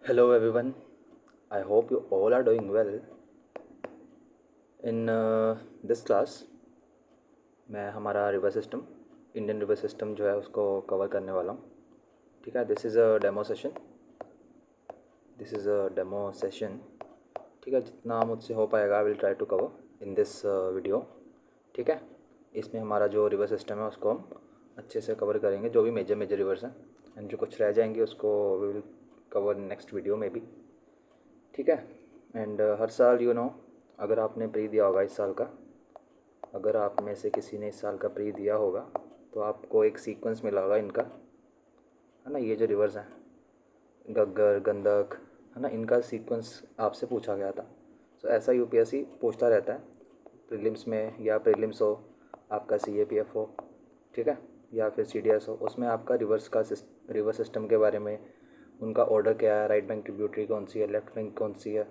Hello everyone, I hope you all are doing well. In this class मैं हमारा river system Indian river system जो है उसको cover करने वाला हूँ. ठीक है, this is a demo session. ठीक है, जितना मुझसे हो पाएगा I will try to cover in this video. ठीक है, इसमें हमारा जो रिवर सिस्टम है उसको हम अच्छे से कवर करेंगे, जो भी मेजर मेजर रिवर्स हैं, एंड जो कुछ रह जाएंगे उसको we will cover next video में भी. ठीक है, एंड हर साल अगर आपने प्री दिया होगा इस साल का, अगर आप में से किसी ने इस साल का प्री दिया होगा तो आपको एक सीक्वेंस मिला होगा इनका, है ना. ये जो रिवर्स हैं, गग्गर, गंडक, है ना, इनका सीक्वेंस आपसे पूछा गया था. सो ऐसा यूपीएससी पूछता रहता है प्रीलिम्स में, या प्रीलिम्स हो आपका सीएपीएफ हो, ठीक है, या फिर सीडीएस हो, उसमें आपका रिवर सिस्टम के बारे में, उनका ऑर्डर क्या है, राइट बैंक ट्रिब्यूटरी कौन सी है, लेफ्ट बैंक कौन सी है,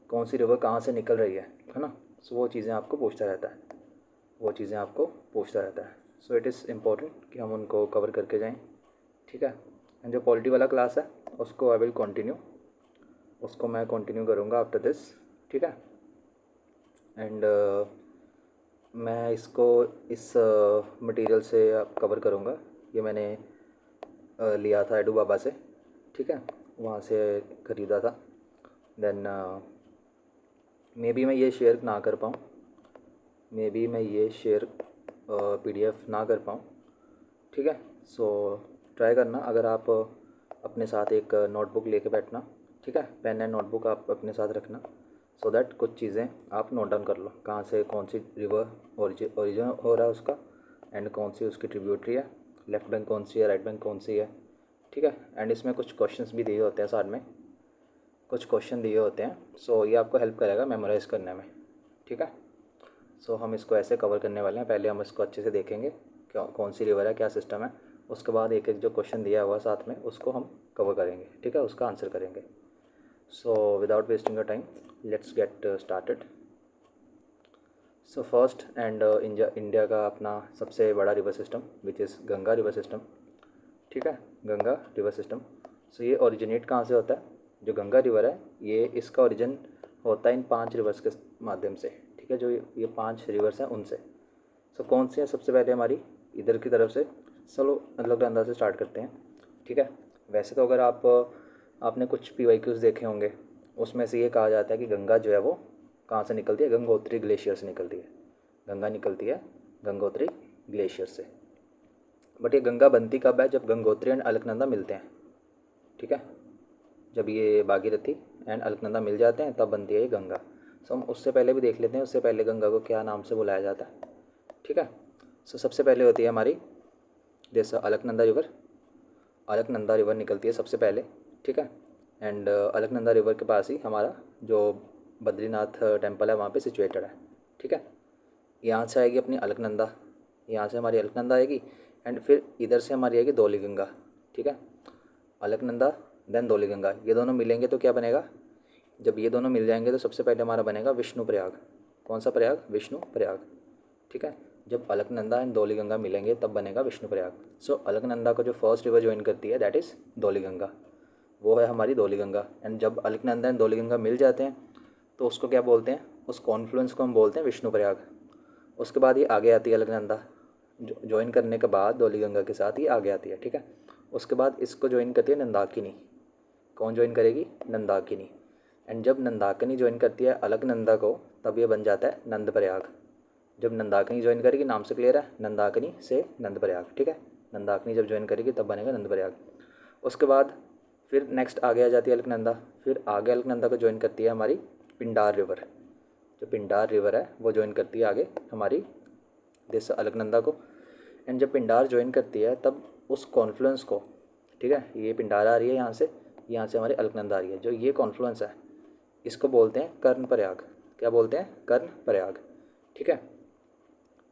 कौन सी रिवर कहाँ से निकल रही है ना. सो वो चीज़ें आपको पूछता रहता है. सो इट इज़ इम्पोर्टेंट कि हम उनको कवर करके जाएं. ठीक है, एंड जो पॉलिटी वाला क्लास है उसको आई विल कंटिन्यू, उसको मैं कंटिन्यू करूँगा आफ्टर दिस. ठीक है, एंड मैं इसको इस मटेरियल से कवर करूँगा. ये मैंने लिया था एडू बाबा से, ठीक है, वहाँ से ख़रीदा था. देन मे बी मैं ये शेयर ना कर पाऊँ, पीडीएफ ना कर पाऊँ. ठीक है, सो ट्राई करना, अगर आप अपने साथ एक नोटबुक लेके बैठना. ठीक है, पेन एंड नोटबुक आप अपने साथ रखना, सो दैट कुछ चीज़ें आप नोट डाउन कर लो, कहाँ से कौन सी रिवर ओरिजिन हो रहा है उसका, एंड कौन सी उसकी ट्रिब्यूटरी है, लेफ्ट बैंक कौन सी है, राइट बैंक कौन सी है. ठीक है, एंड इसमें कुछ क्वेश्चंस भी दिए होते हैं, साथ में कुछ क्वेश्चन दिए होते हैं. सो ये आपको हेल्प करेगा मेमोराइज़ करने में. ठीक है, सो हम इसको ऐसे कवर करने वाले हैं. पहले हम इसको अच्छे से देखेंगे क्या कौन सी रिवर है, क्या सिस्टम है. उसके बाद एक एक जो क्वेश्चन दिया हुआ साथ में उसको हम कवर करेंगे. ठीक है, उसका आंसर करेंगे. So without wasting your time let's get started. So first and India का अपना सबसे बड़ा river system which is Ganga river system. ठीक है, गंगा रिवर सिस्टम. सो ये ओरिजिनेट कहाँ से होता है, जो गंगा रिवर है इसका ओरिजिन होता है इन 5 रिवर्स के माध्यम से. ठीक है, जो ये 5 रिवर्स हैं उनसे. सो कौन सी है, सबसे पहले हमारी इधर की तरफ से, चलो मतलब अंदाज से स्टार्ट करते हैं. ठीक है, वैसे तो अगर आपने कुछ पीवाईक्यूज़ देखे होंगे, उसमें से ये कहा जाता है कि गंगा जो है वो कहाँ से निकलती है, गंगोत्री ग्लेशियर से निकलती है. गंगा निकलती है गंगोत्री ग्लेशियर से. बट ये गंगा बनती कब है, जब गंगोत्री एंड अलकनंदा मिलते हैं. ठीक है, जब ये भागीरथी एंड अलकनंदा मिल जाते हैं तब बनती है ये गंगा. सो हम उससे पहले भी देख लेते हैं, उससे पहले गंगा को क्या नाम से बुलाया जाता है. ठीक है, सो सबसे पहले होती है हमारी जैसा अलकनंदा रिवर. अलकनंदा रिवर निकलती है सबसे पहले. ठीक है, एंड अलकनंदा रिवर के पास ही हमारा जो बद्रीनाथ टेम्पल है वहाँ पे सिचुएटेड है. ठीक है, यहाँ से आएगी अपनी अलकनंदा, यहाँ से हमारी अलकनंदा आएगी, एंड फिर इधर से हमारी आएगी धौली गंगा. ठीक है, अलकनंदा देन धौली गंगा, ये दोनों मिलेंगे तो क्या बनेगा, जब ये दोनों मिल जाएंगे तो सबसे पहले हमारा बनेगा विष्णु प्रयाग. कौन सा प्रयाग, विष्णु प्रयाग. ठीक है, जब अलकनंदा एंड धौली गंगा मिलेंगे तब बनेगा विष्णु प्रयाग. सो अलकनंदा को जो फर्स्ट रिवर ज्वाइन करती है दैट इज़ धौली गंगा, वो है हमारी धौली गंगा. एंड जब अलकनंदा एंड धौली गंगा मिल जाते हैं तो उसको क्या बोलते हैं, उस कॉन्फ्लुएंस को हम बोलते हैं विष्णु प्रयाग. उसके बाद ये आगे आती है अलकनंदा, ज्वाइन करने के बाद धौली गंगा के साथ ये आगे आती है. ठीक है, उसके बाद इसको ज्वाइन करती है नंदाकिनी. कौन ज्वाइन करेगी, नंदाकिनी. एंड जब नंदाकिनी ज्वाइन करती है अलकनंदा को तब ये बन जाता है नंद प्रयाग. जब नंदाकिनी ज्वाइन करेगी, नाम से क्लियर है, नंदाकिनी से नंद प्रयाग. ठीक है, नंदाकिनी जब ज्वाइन करेगी तब बनेगा नंद प्रयाग. उसके बाद फिर नेक्स्ट आगे आ जाती है अलकनंदा. फिर आगे अलकनंदा को ज्वाइन करती है हमारी पिंडार रिवर. जो पिंडार रिवर है वो ज्वाइन करती है आगे हमारी दिस अलकनंदा को. एंड जब पिंडार ज्वाइन करती है तब उस कॉन्फ्लुएंस को, ठीक है, ये पिंडार आ रही है यहाँ से हमारी अलकनंदा आ रही है, जो ये कॉन्फ्लुएंस है इसको बोलते हैं कर्ण प्रयाग. क्या बोलते हैं, कर्ण प्रयाग. ठीक है,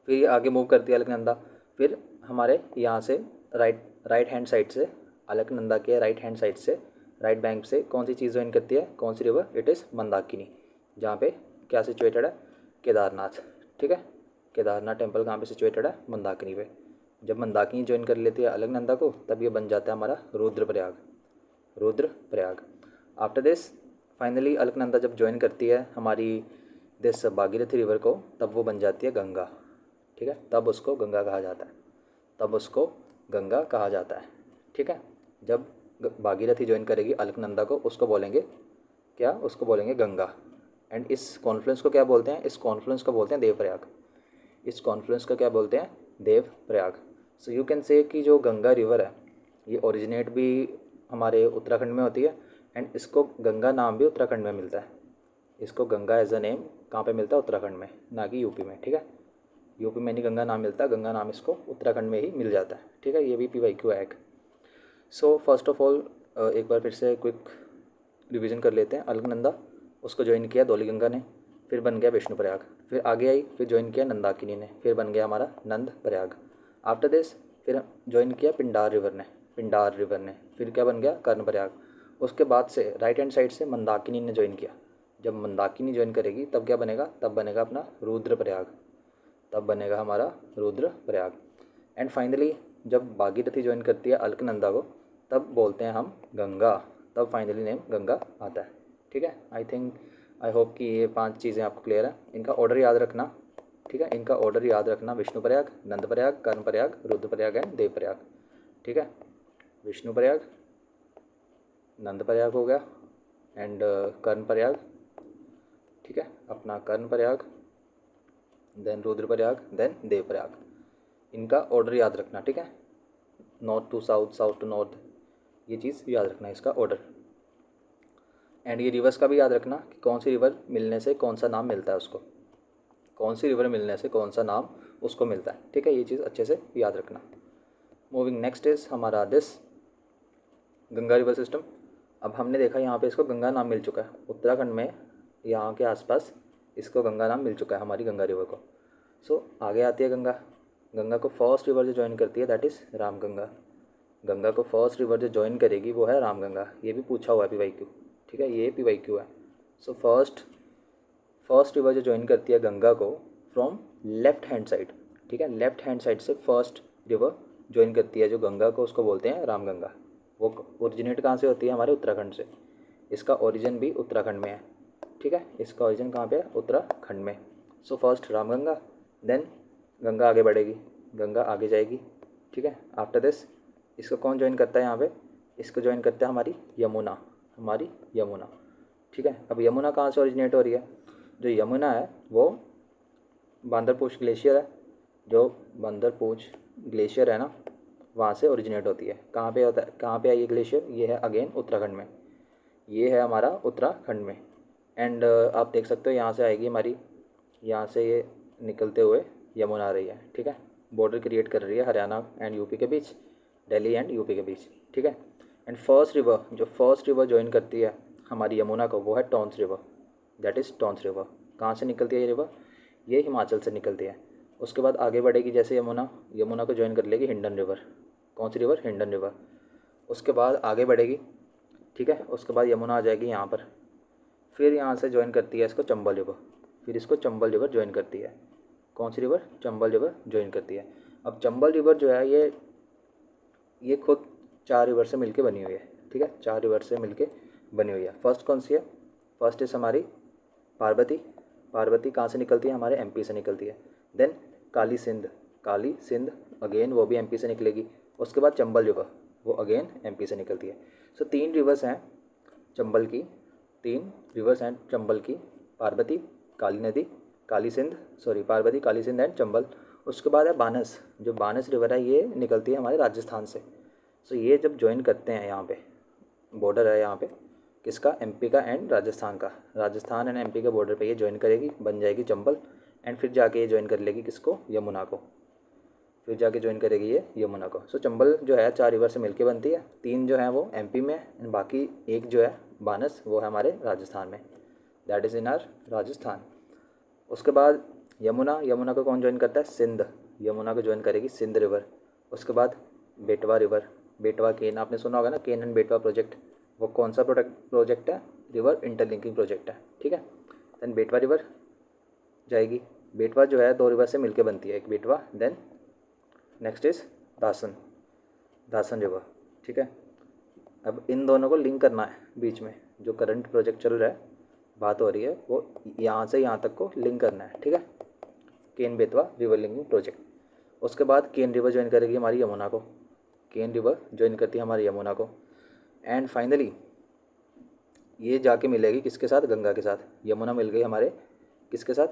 फिर ये आगे मूव करती है अलकनंदा. फिर हमारे यहाँ से राइट हैंड साइड से, अलकनंदा के राइट हैंड साइड से, राइट बैंक से कौन सी चीज़ ज्वाइन करती है, कौन सी रिवर, इट इज़ मंदाकिनी. जहाँ पे क्या सिचुएटेड है, केदारनाथ. ठीक है, केदारनाथ टेम्पल कहाँ पे सिचुएटेड है, मंदाकिनी पे. जब मंदाकिनी ज्वाइन कर लेती है अलकनंदा को तब ये बन जाता है हमारा Rudraprayag. Rudraprayag. After this finally Alaknanda जब ज्वाइन करती है हमारी दिस भागीरथी रिवर को, तब वो बन जाती है गंगा। ठीक है, तब उसको गंगा कहा जाता है, तब उसको गंगा कहा जाता है। ठीक है, जब भागीरथी ज्वाइन करेगी अलकनंदा को, उसको बोलेंगे क्या, उसको बोलेंगे गंगा। एंड इस कॉन्फ्लुएंस को क्या बोलते हैं, इस कॉन्फ्लुएंस को बोलते हैं देवप्रयाग। इस कॉन्फ्लुएंस को क्या बोलते हैं, देवप्रयाग। सो यू कैन से कि जो गंगा रिवर है ये ओरिजिनेट भी हमारे उत्तराखंड में होती है, एंड इसको गंगा नाम भी उत्तराखंड में मिलता है। इसको गंगा एज अ नेम कहाँ पे मिलता है, उत्तराखंड में, ना कि यूपी में। ठीक है, यूपी में नहीं गंगा नाम मिलता, गंगा नाम इसको उत्तराखंड में ही मिल जाता है। ठीक है, ये भी PYQ है एक। सो फर्स्ट ऑफ ऑल एक बार फिर से क्विक रिवीजन कर लेते हैं। अलकनंदा, उसको ज्वाइन किया धौलीगंगा ने, फिर बन गया विष्णुप्रयाग, फिर आगे आई, फिर ज्वाइन किया नंदाकिनी ने, फिर बन गया हमारा नंद प्रयाग। आफ्टर दिस फिर ज्वाइन किया पिंडार रिवर ने, पिंडार रिवर ने, फिर क्या बन गया, कर्णप्रयाग। उसके बाद से राइट हैंड साइड से मंदाकिनी ने ज्वाइन किया। जब मंदाकिनी ज्वाइन करेगी तब क्या बनेगा, तब बनेगा अपना रुद्रप्रयाग, तब बनेगा हमारा रुद्रप्रयाग। एंड फाइनली जब भागीरथी ज्वाइन करती है अलकनंदा को, तब बोलते हैं हम गंगा, तब फाइनली नेम गंगा आता है। ठीक है, आई होप कि ये 5 चीज़ें आपको क्लियर है। इनका ऑर्डर याद रखना। ठीक है, इनका ऑर्डर याद रखना, विष्णुप्रयाग, नंदप्रयाग, कर्णप्रयाग, रुद्रप्रयाग एंड देवप्रयाग। ठीक है, विष्णुप्रयाग, नंदप्रयाग हो गया, एंड कर्णप्रयाग। ठीक है, अपना कर्णप्रयाग, देन रुद्रप्रयाग, देन देवप्रयाग। इनका ऑर्डर याद रखना। ठीक है, north to south, south to north, ये चीज़ याद रखना इसका ऑर्डर। एंड ये रिवर्स का भी याद रखना कि कौन सी रिवर मिलने से कौन सा नाम मिलता है उसको, कौन सी रिवर मिलने से कौन सा नाम उसको मिलता है। ठीक है, ये चीज़ अच्छे से याद रखना। मूविंग नेक्स्ट इज हमारा दिस गंगा रिवर सिस्टम। अब हमने देखा यहाँ पे इसको गंगा नाम मिल चुका है, उत्तराखंड में यहाँ के आसपास इसको गंगा नाम मिल चुका है हमारी गंगा रिवर को। सो आगे आती है गंगा। गंगा को फर्स्ट रिवर जो ज्वाइन करती है दैट इज़ रामगंगा। गंगा को फर्स्ट रिवर जो ज्वाइन करेगी वो है रामगंगा। ये भी पूछा हुआ है PYQ। ठीक है, ये PYQ है। सो फर्स्ट रिवर जो ज्वाइन करती है गंगा को फ्रॉम लेफ्ट हैंड साइड। ठीक है, लेफ्ट हैंड साइड से फर्स्ट रिवर ज्वाइन करती है जो गंगा को, उसको बोलते हैं रामगंगा। वो ओरिजिनेट कहाँ से होती है, हमारे उत्तराखंड से। इसका ओरिजिन भी उत्तराखंड में है। ठीक है, इसका ओरिजिन कहाँ पे है, उत्तराखंड में। So first Ramganga, then Ganga आगे बढ़ेगी, गंगा आगे जाएगी। ठीक है, आफ्टर दिस इसको कौन ज्वाइन करता है यहाँ पे, इसको ज्वाइन करता है हमारी यमुना, हमारी यमुना। ठीक है, अब यमुना कहाँ से ओरिजिनेट हो रही है, जो यमुना है वो बांदरपूछ ग्लेशियर है, जो बांदरपूछ ग्लेशियर है ना, वहाँ से ओरिजिनेट होती है। कहाँ पे होता है, कहाँ पे है ये ग्लेशियर, ये है अगेन उत्तराखंड में, ये है हमारा उत्तराखंड में। एंड आप देख सकते हो यहाँ से आएगी हमारी, यहाँ से ये निकलते हुए यमुना आ रही है। ठीक है, बॉर्डर क्रिएट कर रही है हरियाणा एंड यूपी के बीच, दिल्ली एंड यूपी के बीच। ठीक है, एंड फर्स्ट रिवर ज्वाइन करती है हमारी यमुना को, वो है Tons river, that is Tons river. कहाँ से निकलती है ये रिवर, ये हिमाचल से निकलती है। उसके बाद आगे बढ़ेगी जैसे यमुना को ज्वाइन कर लेगी हिंडन रिवर। कौन सी रिवर, हिंडन रिवर। उसके बाद आगे बढ़ेगी। ठीक है, उसके बाद यमुना आ जाएगी यहाँ पर, फिर यहाँ से ज्वाइन करती है इसको चंबल रिवर, फिर इसको चंबल रिवर ज्वाइन करती है। कौन सी रिवर, चंबल रिवर ज्वाइन करती है। अब चंबल रिवर जो है ये खुद 4 रिवर से मिलके बनी हुई है। ठीक है, 4 रिवर से मिलके बनी हुई है। फर्स्ट कौन सी है, फर्स्ट इस हमारी पार्वती। पार्वती कहाँ से निकलती है, हमारे MP से निकलती है। देन काली सिंध अगेन वो भी MP से निकलेगी। उसके बाद चंबल रिवर, वो अगेन MP से निकलती है। सो 3 रिवर्स हैं चंबल की, 3 रिवर्स हैं चंबल की, पार्वती, काली नदी, पार्वती, काली सिंध एंड चंबल। उसके बाद है बानस, जो बानस रिवर है ये निकलती है हमारे राजस्थान से। सो ये जब ज्वाइन करते हैं, यहाँ पे बॉर्डर है यहाँ पे किसका, MP का एंड राजस्थान का, राजस्थान एंड MP के बॉर्डर पे ये ज्वाइन करेगी, बन जाएगी चंबल। एंड फिर जाके ये ज्वाइन कर लेगी किसको, यमुना को, फिर जाके ज्वाइन करेगी ये यमुना को। सो चंबल जो है 4 रिवर से मिलके बनती है, 3 जो है वो MP में एंड बाकी एक जो है बानस वो है हमारे राजस्थान में, that is in are Rajasthan. उसके बाद यमुना को कौन ज्वाइन करता है, सिंध, यमुना को ज्वाइन करेगी सिंध रिवर। उसके बाद बेटवा रिवर, बेटवा केन, आपने सुना होगा ना, केन एंड बेटवा प्रोजेक्ट, वो कौन सा प्रोजेक्ट है, रिवर इंटरलिंकिंग प्रोजेक्ट है। ठीक है, देन बेटवा रिवर जाएगी, बेटवा जो है 2 रिवर से मिलके बनती है, एक बेटवा, then next is Dasan river. ठीक है, अब इन दोनों को लिंक करना है बीच में, जो करंट प्रोजेक्ट चल रहा है, बात हो रही है, वो यहाँ से यहाँ तक को लिंक करना है, ठीक है। Ken Betwa river linking project. उसके बाद केन रिवर ज्वाइन करेगी हमारी यमुना को, केन रिवर ज्वाइन करती है हमारी यमुना को। एंड फाइनली ये जाके मिलेगी किसके साथ, गंगा के साथ। यमुना मिल गई हमारे किसके साथ,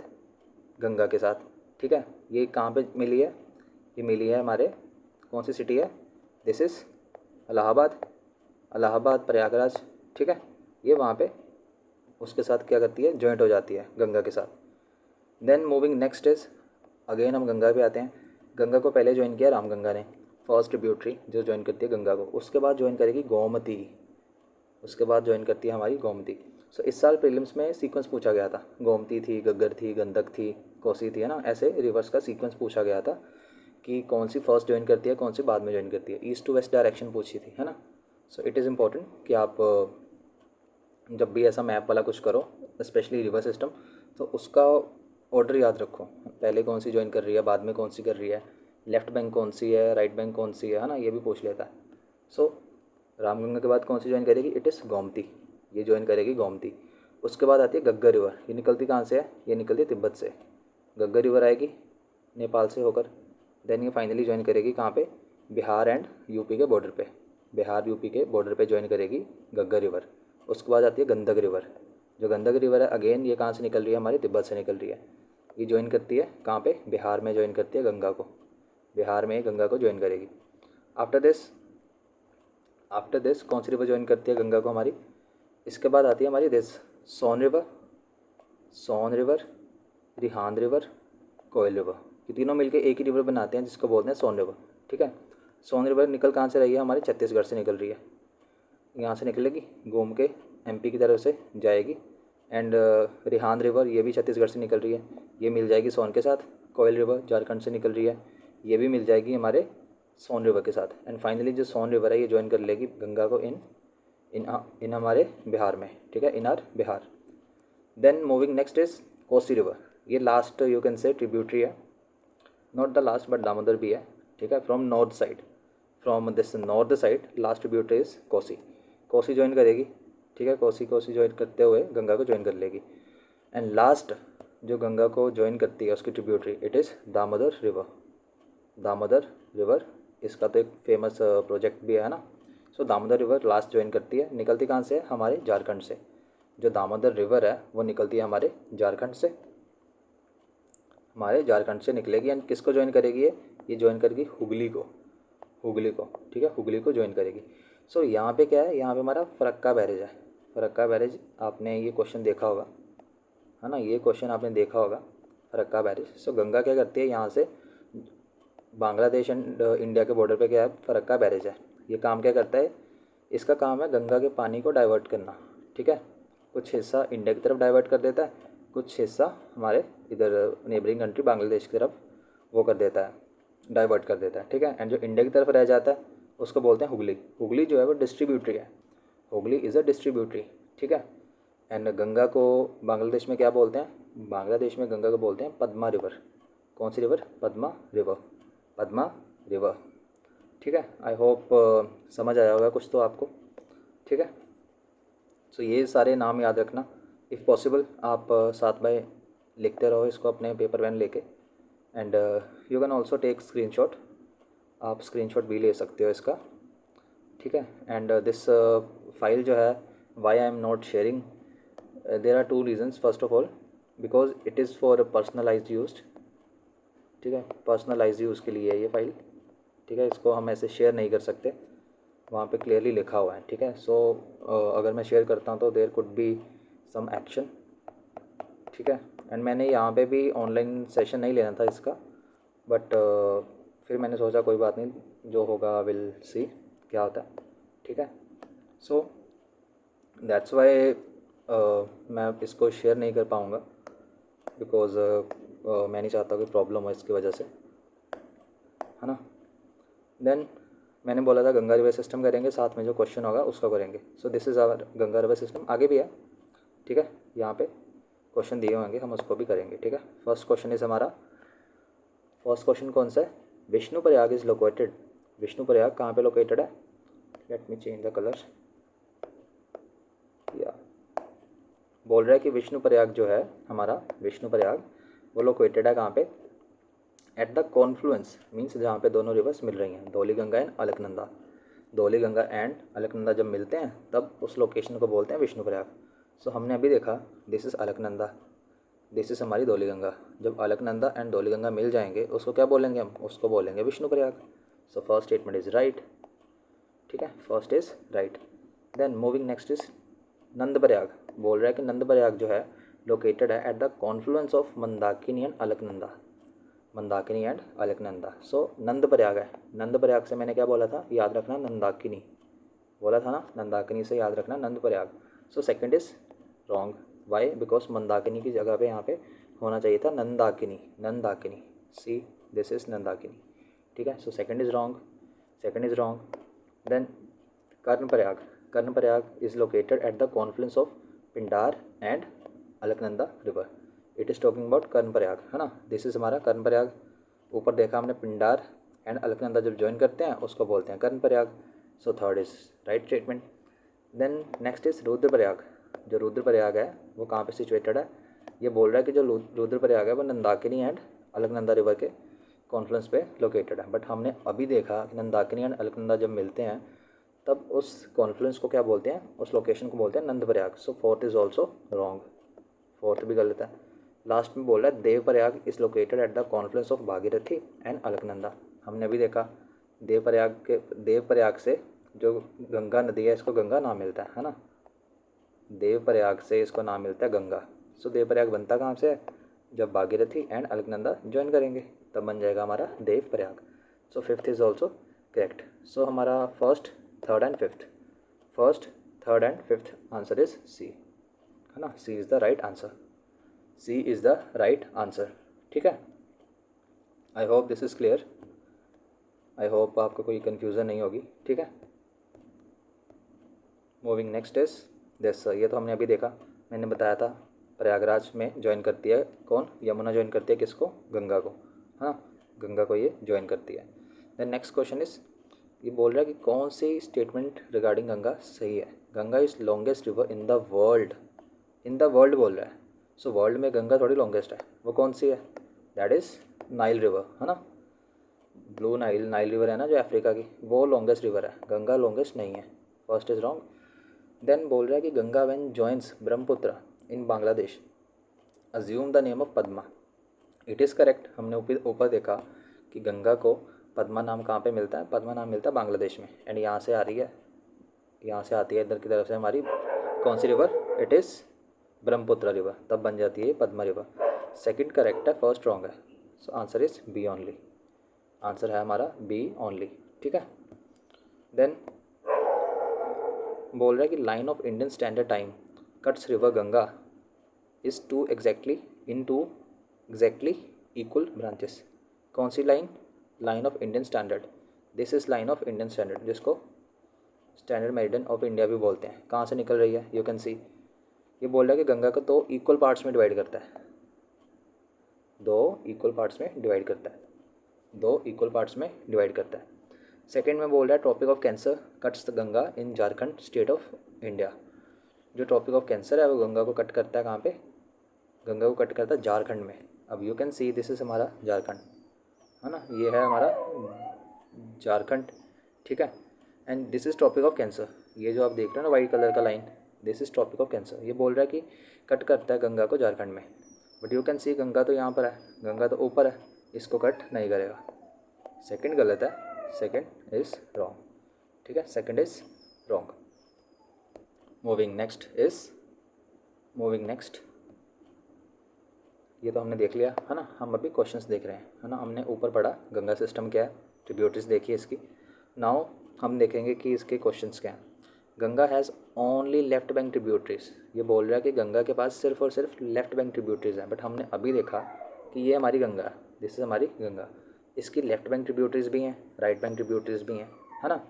गंगा के साथ, ठीक है। ये कहाँ पे मिली है, ये मिली है हमारे, कौन सी सिटी है, दिस इज़ इलाहाबाद, इलाहाबाद प्रयागराज, ठीक है। ये वहाँ पे उसके साथ क्या करती है, जॉइंट हो जाती है गंगा के साथ। Then moving next is, again हम गंगा पे आते हैं। गंगा को पहले ज्वाइन किया रामगंगा ने, फर्स्ट ट्रिब्यूटरी जो ज्वाइन करती है गंगा को। उसके बाद ज्वाइन करेगी गोमती, उसके बाद ज्वाइन करती है हमारी गोमती। सो इस साल प्रीलिम्स में सीक्वेंस पूछा गया था, गोमती थी, गग्गर थी, गंडक थी, कोसी थी, है ना। ऐसे रिवर्स का सीक्वेंस पूछा गया था कि कौन सी फर्स्ट ज्वाइन करती है, कौन सी बाद में ज्वाइन करती है। ईस्ट टू वेस्ट डायरेक्शन पूछी थी, है ना। सो इट इज़ इम्पॉर्टेंट कि आप जब भी ऐसा मैप वाला कुछ करो, स्पेशली रिवर सिस्टम, तो उसका ऑर्डर याद रखो, पहले कौन सी ज्वाइन कर रही है, बाद में कौन सी कर रही है, लेफ्ट बैंक कौन सी है, राइट बैंक कौन सी है ना, ये भी पूछ लेता है। सो रामगंगा के बाद कौन सी ज्वाइन करेगी, इट इज़ गोमती, ये ज्वाइन करेगी गोमती। उसके बाद आती है गग्गर रिवर, ये निकलती कहाँ से है, ये निकलती है तिब्बत से। गग्गर रिवर आएगी नेपाल से होकर, देन ये फाइनली ज्वाइन करेगी कहाँ पे, बिहार एंड यूपी के बॉर्डर पे, बिहार यूपी के बॉर्डर पे ज्वाइन करेगी गग्गर रिवर। उसके बाद आती है गंडक रिवर, जो गंडक रिवर है अगेन ये कहाँ से निकल रही है, हमारी तिब्बत से निकल रही है। ये ज्वाइन करती है कहाँ पे, बिहार में ज्वाइन करती है गंगा को, बिहार में गंगा को ज्वाइन करेगी। आफ्टर दिस कौन सी रिवर ज्वाइन करती है गंगा को हमारी, इसके बाद आती है हमारी this Son river, Son river, Rihand river, Koel river. ये तीनों मिलकर एक ही रिवर बनाते हैं जिसको बोलते हैं सोन रिवर, ठीक है। सोन रिवर निकल कहाँ से रही है, हमारे छत्तीसगढ़ से निकल रही है, यहाँ से निकलेगी घूम के एमपी की तरफ से जाएगी। एंड रिहांद रिवर ये भी छत्तीसगढ़ से निकल रही है, ये मिल जाएगी सोन के साथ। कोयल रिवर झारखंड से निकल रही है, ये भी मिल जाएगी हमारे सोन रिवर के साथ। एंड फाइनली जो सोन रिवर है ये ज्वाइन कर लेगी गंगा को इन हमारे बिहार में, ठीक है, in our Bihar. Then moving next is Kosi river, ये last you can say tributary है, not the last but Damodar भी है, ठीक है। From north side, from this north side last tributary is Kosi, Kosi join करेगी, ठीक है। कोसी ज्वाइन करते हुए गंगा को ज्वाइन कर लेगी। एंड लास्ट जो गंगा को ज्वाइन करती है उसकी tributary, it is Damodar river, Damodar river, इसका तो एक फेमस प्रोजेक्ट भी है ना। सो दामोदर रिवर लास्ट ज्वाइन करती है, निकलती कहाँ से है, हमारे झारखंड से। जो दामोदर रिवर है वो निकलती है हमारे झारखंड से, हमारे झारखंड से निकलेगी। एंड किसको ज्वाइन करेगी ये ज्वाइन करेगी हुगली को, हुगली को, ठीक है, हुगली को ज्वाइन करेगी। सो यहाँ पे क्या है, यहाँ पे हमारा फरक्का बैरेज है, फरक्का बैरेज आपने ये क्वेश्चन देखा होगा, है ना, ये क्वेश्चन आपने देखा होगा, फरक्का बैरेज। सो गंगा क्या करती है, यहाँ से बांग्लादेश एंड इंडिया के बॉर्डर पे क्या है, फरक्का बैरेज है। ये काम क्या करता है, इसका काम है गंगा के पानी को डाइवर्ट करना, ठीक है। कुछ हिस्सा इंडिया की तरफ डाइवर्ट कर देता है, कुछ हिस्सा हमारे इधर नेबरिंग कंट्री बांग्लादेश की तरफ वो कर देता है, डाइवर्ट कर देता है, ठीक है। एंड जो इंडिया की तरफ रह जाता है उसको बोलते हैं हुगली, हुगली जो है वो डिस्ट्रीब्यूटरी है, हुगली इज़ अ डिस्ट्रीब्यूटरी, ठीक है। एंड गंगा को बांग्लादेश में क्या बोलते हैं, बांग्लादेश में गंगा को बोलते हैं पद्मा रिवर, कौन सी river, Padma river, Padma river, ठीक है। आई होप समझ आया होगा कुछ तो आपको, ठीक है। सो ये सारे नाम याद रखना, इफ़ पॉसिबल आप साथ में लिखते रहो इसको अपने पेपर पेन लेके। And you can also take screenshot, आप स्क्रीनशॉट भी ले सकते हो इसका, ठीक है। एंड दिस फाइल जो है, why I am not sharing, there are two reasons. First of all because it is for personalised use, ठीक है, पर्सनलाइज यूज़ के लिए है ये फाइल, ठीक है। इसको हम ऐसे शेयर नहीं कर सकते, वहाँ पे क्लियरली लिखा हुआ है, ठीक है। सो अगर मैं शेयर करता हूँ तो there could be some action, ठीक है। एंड मैंने यहाँ पे भी ऑनलाइन सेशन नहीं लेना था इसका, बट फिर मैंने सोचा कोई बात नहीं, जो होगा विल सी क्या होता है, ठीक है। सो दैट्स वाई मैं इसको शेयर नहीं कर पाऊँगा, बिकॉज मैं नहीं चाहता कि प्रॉब्लम हो इसकी वजह से, है ना। देन मैंने बोला था गंगा रिवर सिस्टम करेंगे, साथ में जो क्वेश्चन होगा उसका करेंगे। So this is our Ganga river system, आगे भी है, ठीक है, यहाँ पे क्वेश्चन दिए होंगे, हम उसको भी करेंगे, ठीक है। फर्स्ट क्वेश्चन इज़ हमारा, फर्स्ट क्वेश्चन कौन सा है, विष्णु प्रयाग इज़ लोकेटेड, विष्णु प्रयाग कहाँ पे लोकेटेड है, let me change the colour, बोल रहा है कि विष्णु प्रयाग जो है हमारा, विष्णु प्रयाग वो लोकेटेड है कहाँ पे, एट द कॉन्फ्लुएंस मीन्स जहाँ पे दोनों रिवर्स मिल रही हैं, धौली गंगा एंड अलकनंदा। धौली गंगा एंड अलकनंदा जब मिलते हैं तब उस लोकेशन को बोलते हैं विष्णु प्रयाग। सो हमने अभी देखा this is Alaknanda, this is हमारी धौली गंगा। जब अलकनंदा एंड धौली गंगा मिल जाएंगे उसको क्या बोलेंगे हम, उसको बोलेंगे Vishnu Prayag. So first statement is right, ठीक है, first is right. Then moving next is Nand Prayag. बोल रहा है कि नंद प्रयाग जो है लोकेटेड है at the confluence of Mandakini and Alaknanda, Mandakini and Alaknanda. So Nand Prayag है, नंद प्रयाग से मैंने क्या बोला था, याद रखना नंदाकिनी बोला था ना, नंदाकिनी से याद रखना Nand Prayag. So second is wrong, why, because Mandakini की जगह पे यहाँ पे होना चाहिए था Nandakini, Nandakini, see this is Nandakini, ठीक है। So second is wrong, second is wrong. Then Karn Prayag, Karn Prayag is located at the confluence of Pindar and Alaknanda river. It is talking about Karn Prayag, है ना, दिस इज़ हमारा कर्ण प्रयाग। ऊपर देखा हमने पिंडार एंड अलकनंदा जब ज्वाइन करते हैं उसको बोलते हैं Karn Prayag. So third is right statement. Then next is Rudraprayag. जो रुद्रप्रयाग है वो कहाँ पे सिचुएटेड है, ये बोल रहा है कि जो रुद्रप्रयाग है वो नंदाकिनी एंड अलकनंदा रिवर के कॉन्फ्लुएंस पे लोकेटेड है। बट हमने अभी देखा कि नंदाकिनी एंड अलकनंदा जब मिलते हैं तब उस कॉन्फ्लुएंस को क्या बोलते हैं, उस लोकेशन को बोलते हैं Nand Prayag. So fourth is also wrong, fourth भी गलत है। लास्ट में बोल रहा है Dev Prayag is located at the confluence of Bhagirathi and Alaknanda. हमने अभी देखा देव प्रयाग से जो गंगा नदी है इसको गंगा नाम मिलता है ना, देव प्रयाग से इसको नाम मिलता है गंगा। सो देव प्रयाग बनता कहाँ से है, जब भागीरथी एंड अलकनंदा ज्वाइन करेंगे तब बन जाएगा हमारा Dev Prayag. So fifth is also correct. So हमारा first third and fifth, first third and fifth answer is C, है ना, C is the right answer, C is the right answer, ठीक है। I hope this is clear, I hope आपको कोई confusion नहीं होगी, ठीक है। मूविंग नेक्स्ट इज दिस, ये तो हमने अभी देखा, मैंने बताया था प्रयागराज में ज्वाइन करती है कौन, यमुना ज्वाइन करती है किसको, गंगा को, हाँ, गंगा को ये ज्वाइन करती है। देन नेक्स्ट क्वेश्चन इज, ये बोल रहा है कि कौन सी स्टेटमेंट रिगार्डिंग गंगा सही है। Ganga is longest river in the world, in the world बोल रहा है। सो वर्ल्ड में गंगा थोड़ी लॉन्गेस्ट है, वो कौन सी है, दैट इज़ नाइल रिवर, है ना, ब्लू नाइल, नाइल रिवर है ना जो अफ्रीका की, वो लॉन्गेस्ट रिवर है, गंगा लॉन्गेस्ट नहीं है, फर्स्ट इज़ रॉन्ग। देन बोल रहा है कि Ganga when joins Brahmaputra in Bangladesh assume the name of Padma. It is correct, हमने ऊपर देखा कि गंगा को पद्मा नाम कहाँ पे मिलता है, पद्मा नाम मिलता है बांग्लादेश में, एंड यहाँ से आ रही है, यहाँ से आती है इधर की तरफ से हमारी कौन सी river, it is Brahmaputra river, तब बन जाती है पद्मा रिवर। सेकंड करेक्ट है, फर्स्ट रॉन्ग है। So answer is B only, answer है हमारा बी ओनली, ठीक है। देन बोल रहा है कि line of Indian standard time cuts river Ganga is two exactly in two exactly equal branches. कौन सी line, line of Indian standard, this is line of Indian standard, जिसको स्टैंडर्ड मेरिडियन ऑफ इंडिया भी बोलते हैं। कहाँ से निकल रही है, यू कैन सी, ये बोल रहा है कि गंगा को दो इक्वल पार्ट्स में डिवाइड करता है, दो इक्वल पार्ट्स में डिवाइड करता है, दो इक्वल पार्ट्स में डिवाइड करता है। सेकेंड में बोल रहा है tropic of cancer cuts the Ganga in Jharkhand state of India. जो ट्रॉपिक ऑफ कैंसर है वो गंगा को कट करता है कहाँ पे, गंगा को कट करता है झारखंड में। अब you can see this is हमारा झारखंड, है ना, ये है हमारा झारखंड, ठीक है। And this is tropic of cancer, ये जो आप देख रहे हो ना वाइट कलर का line, this is tropic of cancer. ये बोल रहा है कि कट करता है गंगा को झारखंड में, बट यू कैन सी गंगा तो यहाँ पर है, गंगा तो ऊपर है, इसको कट नहीं करेगा। सेकंड गलत है, सेकंड इज़ रॉन्ग, ठीक है, second is wrong. Moving next, ये तो हमने देख लिया, है ना, हम अभी क्वेश्चंस देख रहे हैं, है ना। हमने ऊपर पढ़ा गंगा सिस्टम क्या है, ट्रिब्यूटरीज देखिए इसकी। नाउ हम देखेंगे कि इसके क्वेश्चंस क्या हैं। Ganga has only left bank tributaries, ये बोल रहा है कि गंगा के पास सिर्फ और सिर्फ लेफ्ट बैंक ट्रिब्यूटरीज हैं, बट हमने अभी देखा कि ये हमारी गंगा है, दिस इज़ हमारी गंगा, इसकी लेफ्ट बैंक ट्रिब्यूटरीज भी हैं, राइट बैंक ट्रिब्यूटरीज भी हैं, है ना,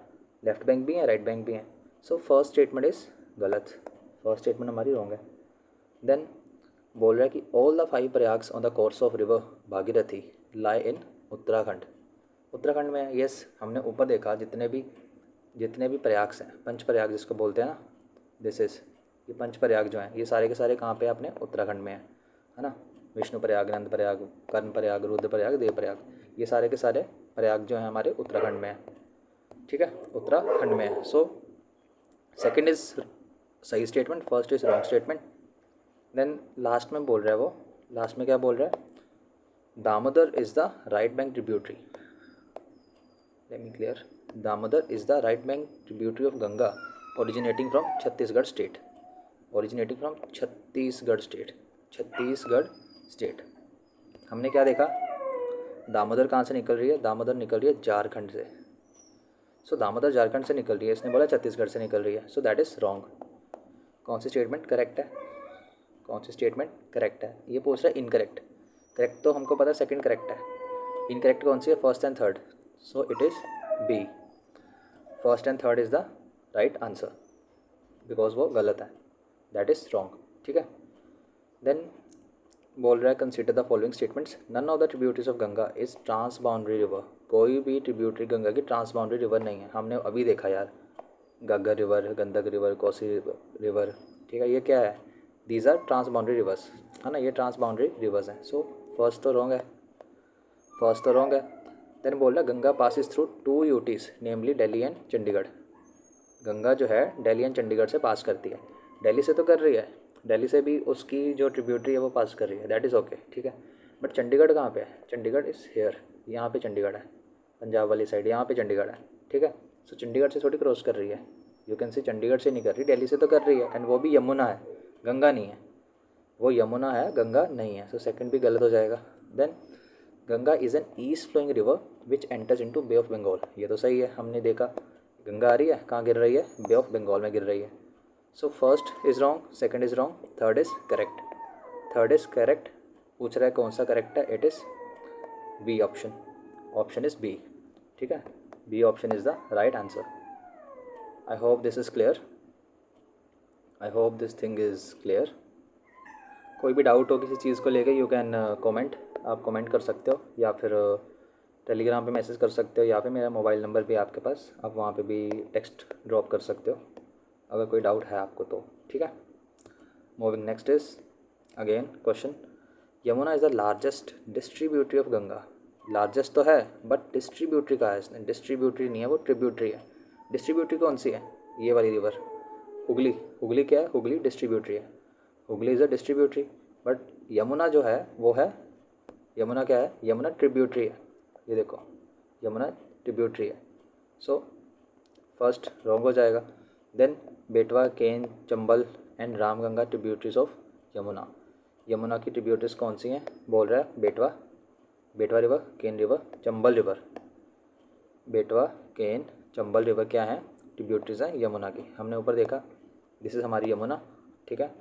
लेफ्ट बैंक भी हैं, राइट बैंक भी हैं। सो फर्स्ट स्टेटमेंट इज़ गलत, फर्स्ट स्टेटमेंट हमारी रॉन्ग है। देन बोल रहा है कि all the 5 Prayags on the course of river Bhagirathi lie in Uttarakhand, Uttarakhand में, यस, हमने ऊपर देखा जितने भी प्रयाग्स हैं, पंच प्रयाग जिसको बोलते हैं ना, दिस इज़, ये पंच प्रयाग जो हैं ये सारे के सारे कहाँ पे अपने उत्तराखंड में है ना। विष्णु प्रयाग, नंद प्रयाग, कर्ण प्रयाग, रुद्र प्रयाग, देव प्रयाग, ये सारे के सारे प्रयाग जो हैं हमारे उत्तराखंड में है। ठीक है, उत्तराखंड में है। सो सेकंड इज सही statement, first is wrong statement. Then last में बोल रहा है वो, लास्ट में क्या बोल रहा है, Damodar is the right bank tributary, let me clear, Damodar is the right bank tributary of Ganga originating from Chhattisgarh state, originating from Chhattisgarh state, Chhattisgarh state. हमने क्या देखा, दामोदर कहाँ से निकल रही है, दामोदर निकल रही है झारखंड से। सो दामोदर झारखंड से निकल रही है, इसने बोला छत्तीसगढ़ से निकल रही है, सो दैट इज़ रॉन्ग। कौन सी स्टेटमेंट करेक्ट है, कौन सी स्टेटमेंट करेक्ट है, ये पूछ रहा है इनकरेक्ट। करेक्ट तो हमको पता है सेकंड करेक्ट है, इनकरेक्ट कौन सी है, first and third. So it is B, first and third is the right answer, because वो गलत है, दैट इज़ रॉन्ग। ठीक है, देन बोल रहा है consider the following statements, none of the tributaries of Ganga is transboundary river, कोई भी ट्रिब्यूटरी गंगा की ट्रांस बाउंड्री रिवर नहीं है। हमने अभी देखा यार, Ghaggar river, Gandak river, Kosi river, ठीक है, ये क्या है, these are transboundary rivers, है ना, ये ट्रांस बाउंड्री रिवर्स हैं। सो फर्स्ट तो रॉन्ग है, फर्स्ट तो रॉन्ग है। देन बोल रहा है Ganga passes through 2 UTs namely Delhi and Chandigarh, Ganga जो है दिल्ली एंड चंडीगढ़ से पास करती है, दिल्ली से तो कर रही है, दिल्ली से भी उसकी जो ट्रिब्यूटरी है वो पास कर रही है, दैट इज़ ओके। ठीक है, बट चंडीगढ़ कहाँ पे है, चंडीगढ़ इज़ हेयर, यहाँ पे चंडीगढ़ है, पंजाब वाली साइड यहाँ पे चंडीगढ़ है। ठीक है, सो चंडीगढ़ से थोड़ी क्रॉस कर रही है, यू कैन से चंडीगढ़ से नहीं कर रही, दिल्ली से तो कर रही है, एंड वो भी यमुना है, गंगा नहीं है, वो यमुना है, गंगा नहीं है। सो सेकंड भी गलत हो जाएगा। Then Ganga is an east flowing river which enters into Bay of Bengal, ये तो सही है, हमने देखा गंगा आ रही है, कहाँ गिर रही है, बे ऑफ बंगाल में गिर रही है। So first is wrong, second is wrong, third is correct, third is correct. पूछ रहा है कौन सा करेक्ट है, it is B option, option is B. ठीक है, B option is the right answer. I hope this is clear, I hope this thing is clear. कोई भी डाउट हो किसी चीज़ को लेके, यू कैन कमेंट, आप कमेंट कर सकते हो, या फिर टेलीग्राम पे मैसेज कर सकते हो, या फिर मेरा मोबाइल नंबर भी आपके पास, आप वहाँ पे भी टेक्स्ट ड्रॉप कर सकते हो अगर कोई डाउट है आपको तो। ठीक है, moving next is again question, Yamuna is the largest distributary of Ganga, largest तो है बट डिस्ट्रीब्यूटरी का है इसने, डिस्ट्रीब्यूटरी नहीं है वो, ट्रिब्यूटरी है। डिस्ट्रीब्यूटरी कौन सी है, ये वाली रिवर हुगली, हुगली क्या है, हुगली डिस्ट्रीब्यूटरी है, Hooghly is a distributary. But Yamuna जो है वो है, यमुना क्या है, यमुना ट्रिब्यूटरी है, ये देखो यमुना ट्रिब्यूटरी है। सो फर्स्ट रॉन्ग हो जाएगा। Then Betwa, Ken, Chambal and Ramganga tributaries of Yamuna, Yamuna की ट्रिब्यूटरीज कौन सी हैं, बोल रहा है बेटवा, बेटवा river, Ken river, Chambal river, बेटवा, केन, चंबल रिवर क्या है, ट्रिब्यूटरीज हैं यमुना की। हमने ऊपर देखा, दिस इज़ हमारी यमुना, ठीक है,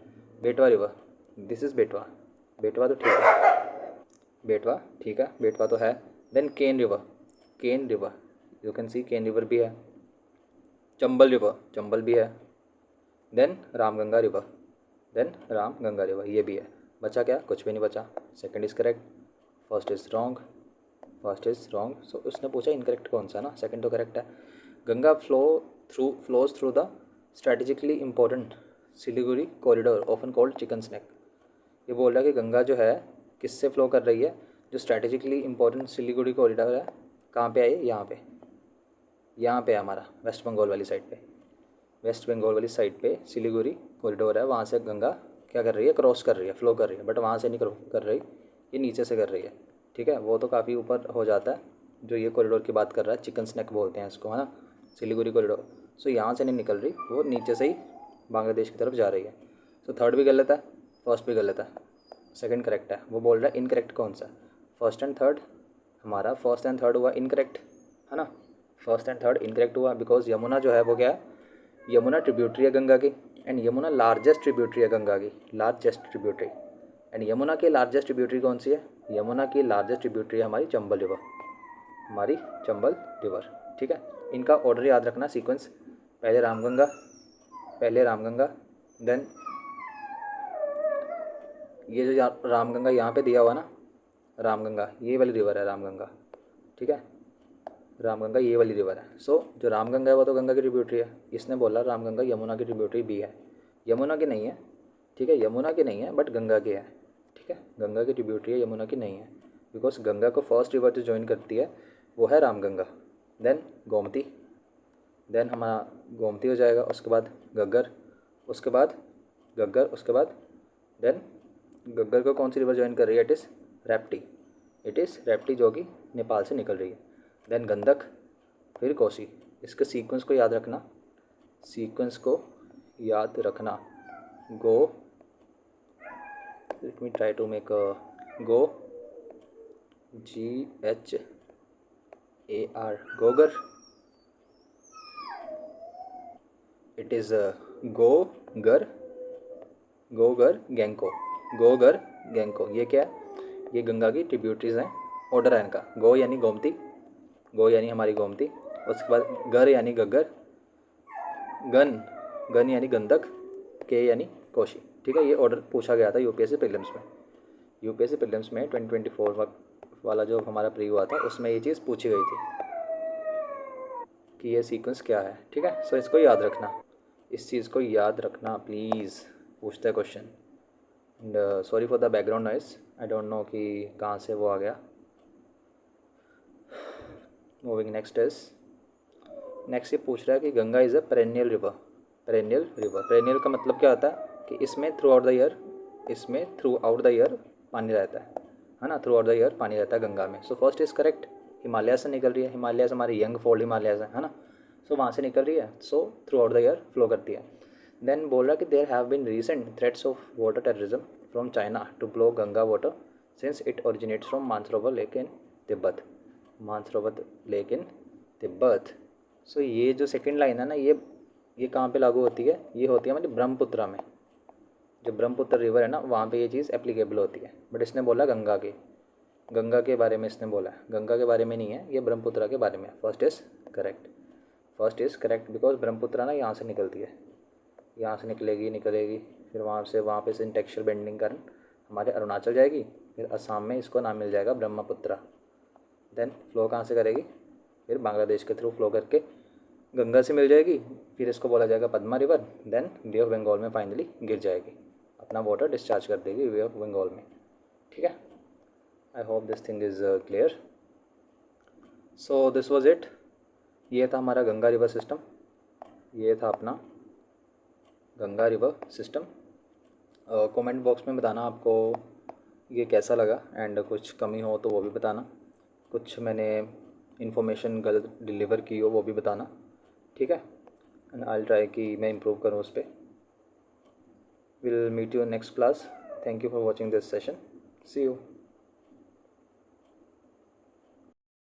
बेटवा रिवर, दिस इज़ बेटवा, बेटवा तो ठीक है, बेटवा ठीक है, बेटवा तो है। Then Ken river, Ken river, you can see Ken river भी है, चंबल रिवर, चंबल भी है। Then Ramganga river, then Ramganga river, ये भी है। बचा क्या, कुछ भी नहीं बचा। Second is correct, first is wrong, first is wrong. So उसने पूछा इनकरेक्ट कौन सा ना, सेकंड तो करेक्ट है। Ganga flows through the strategically important Siliguri corridor often called chicken snack, ये बोल रहा है कि गंगा जो है किससे फ्लो कर रही है, जो स्ट्रैटेजिकली इंपॉर्टेंट सिलीगुड़ी कॉरिडोर है, कहाँ पे है, यहाँ पे, यहाँ पे है हमारा वेस्ट बंगाल वाली साइड पे, वेस्ट बंगाल वाली साइड पे सिलीगुड़ी कॉरिडोर है, वहाँ से गंगा क्या कर रही है, क्रॉस कर रही है, फ्लो कर रही है, बट वहाँ से नहीं कर रही, ये नीचे से कर रही है। ठीक है, वो तो काफ़ी ऊपर हो जाता है, जो ये कॉरिडोर की बात कर रहा है, चिकन स्नैक बोलते हैं इसको, है ना, सिलीगुड़ी कॉरिडोर। सो यहाँ से नहीं निकल रही, वो नीचे से ही बांग्लादेश की तरफ जा रही है। सो थर्ड भी गलत है, फर्स्ट भी गलत है, सेकंड करेक्ट है। वो बोल रहा है इनकरेक्ट कौन सा, फर्स्ट एंड थर्ड, हमारा फर्स्ट एंड थर्ड हुआ इनकरेक्ट, है ना, फर्स्ट एंड थर्ड इनकरेक्ट हुआ, बिकॉज यमुना जो है वो क्या है, यमुना ट्रिब्यूटरी है गंगा की, एंड यमुना लार्जेस्ट ट्रिब्यूटरी है गंगा की, लार्जेस्ट ट्रिब्यूटरी। एंड यमुना की लार्जेस्ट ट्रिब्यूटरी कौन सी है, यमुना की लार्जेस्ट ट्रिब्यूटरी है हमारी चंबल रिवर, हमारी चंबल रिवर। ठीक है, इनका ऑर्डर याद रखना, सीक्वेंस, पहले रामगंगा, पहले रामगंगा, देन ये जो रामगंगा यहाँ पे दिया हुआ ना, रामगंगा ये वाली रिवर है रामगंगा, ठीक है, रामगंगा ये वाली रिवर है। सो जो रामगंगा है वो तो गंगा की ट्रिब्यूटरी है, इसने बोला रामगंगा यमुना की ट्रिब्यूटरी भी है, यमुना की नहीं है, ठीक है, यमुना की नहीं है, बट गंगा की है, ठीक है, गंगा की ट्रिब्यूटरी है, यमुना की नहीं है, बिकॉज गंगा को फर्स्ट रिवर जो ज्वाइन करती है वो है रामगंगा, देन गोमती, देन हमारा गोमती हो जाएगा, उसके बाद गग्गर, उसके बाद गग्गर, उसके बाद देन गग्गर को कौन सी रिवर ज्वाइन कर रही है, it is Raptee, it is Raptee जो कि नेपाल से निकल रही है, देन गंडक, फिर कोसी। इसके सीक्वेंस को याद रखना, सीक्वेंस को याद रखना, go, let me try to make go, GHAR, गोगर, इट इज़ गोगर, गोगर गैंको, गोगर गैंको, ये क्या है, ये गंगा की ट्रिब्यूटरीज हैं, ऑर्डर है इनका, गो यानी गोमती, गो यानी हमारी गोमती, उसके बाद गर यानी गग्गर, गन, गन यानी गंदक, के यानी कोशी, ठीक है। ये ऑर्डर पूछा गया था यूपीएससी प्रीलिम्स में, यूपीएससी प्रीलिम्स में 2024 वाला जो हमारा प्री हुआ था उसमें ये चीज़ पूछी गई थी कि ये सीक्वेंस क्या है, ठीक है। सो इसको याद रखना, इस चीज़ को याद रखना प्लीज़, पूछता है question. And sorry for the background noise, I don't know कि कहाँ से वो आ गया। मूविंग नेक्स्ट ये पूछ रहा है कि Ganga is a perennial river, perennial river, perennial का मतलब क्या होता है कि इसमें थ्रू आउट द ईयर, इसमें थ्रू आउट द ईयर पानी रहता है ना, थ्रू आउट द ईयर पानी रहता है गंगा में। So first is correct, Himalaya से निकल रही है, हिमालय से हमारी यंग फोल्ड हिमालय है ना, सो वहाँ से निकल रही है, so throughout the year flow करती है। देन बोल रहा है कि there have been recent threats of water terrorism from China to block Ganga water since it originates from Mansarovar lake in Tibet, Mansarovar lake in Tibet. So ये जो सेकंड लाइन है ना, ये कहाँ पे लागू होती है, ये होती है हमारी ब्रह्मपुत्रा में, जो ब्रह्मपुत्र रिवर है ना वहाँ पे ये चीज़ एप्लीकेबल होती है। बट इसने बोला गंगा के बारे में इसने बोला है, गंगा के बारे में नहीं है, ये ब्रह्मपुत्रा के बारे में है। First is correct, first is correct, because Brahmaputra ना यहाँ से निकलती है, यहाँ से निकलेगी, फिर वहाँ पे सिंटेक्चुअल बेंडिंग कारण हमारे अरुणाचल जाएगी, फिर असम में इसको नाम मिल जाएगा ब्रह्मपुत्रा, देन फ्लो कहाँ से करेगी, फिर बांग्लादेश के थ्रू फ्लो करके गंगा से मिल जाएगी, फिर इसको बोला जाएगा Padma river, then Bay of Bengal में फाइनली गिर जाएगी, अपना वाटर डिस्चार्ज कर देगी बे ऑफ बंगाल में, ठीक है। I hope this thing is clear. So this was it, ये था हमारा गंगा रिवर सिस्टम, ये था अपना Ganga river system. Comment box में बताना आपको ये कैसा लगा, एंड कुछ कमी हो तो वो भी बताना, कुछ मैंने इन्फॉर्मेशन गलत डिलीवर की हो वो भी बताना, ठीक है। एंड आई ट्राई कि मैं इम्प्रूव करूँ उस पर। Will meet you next class, thank you for watching this session, see you.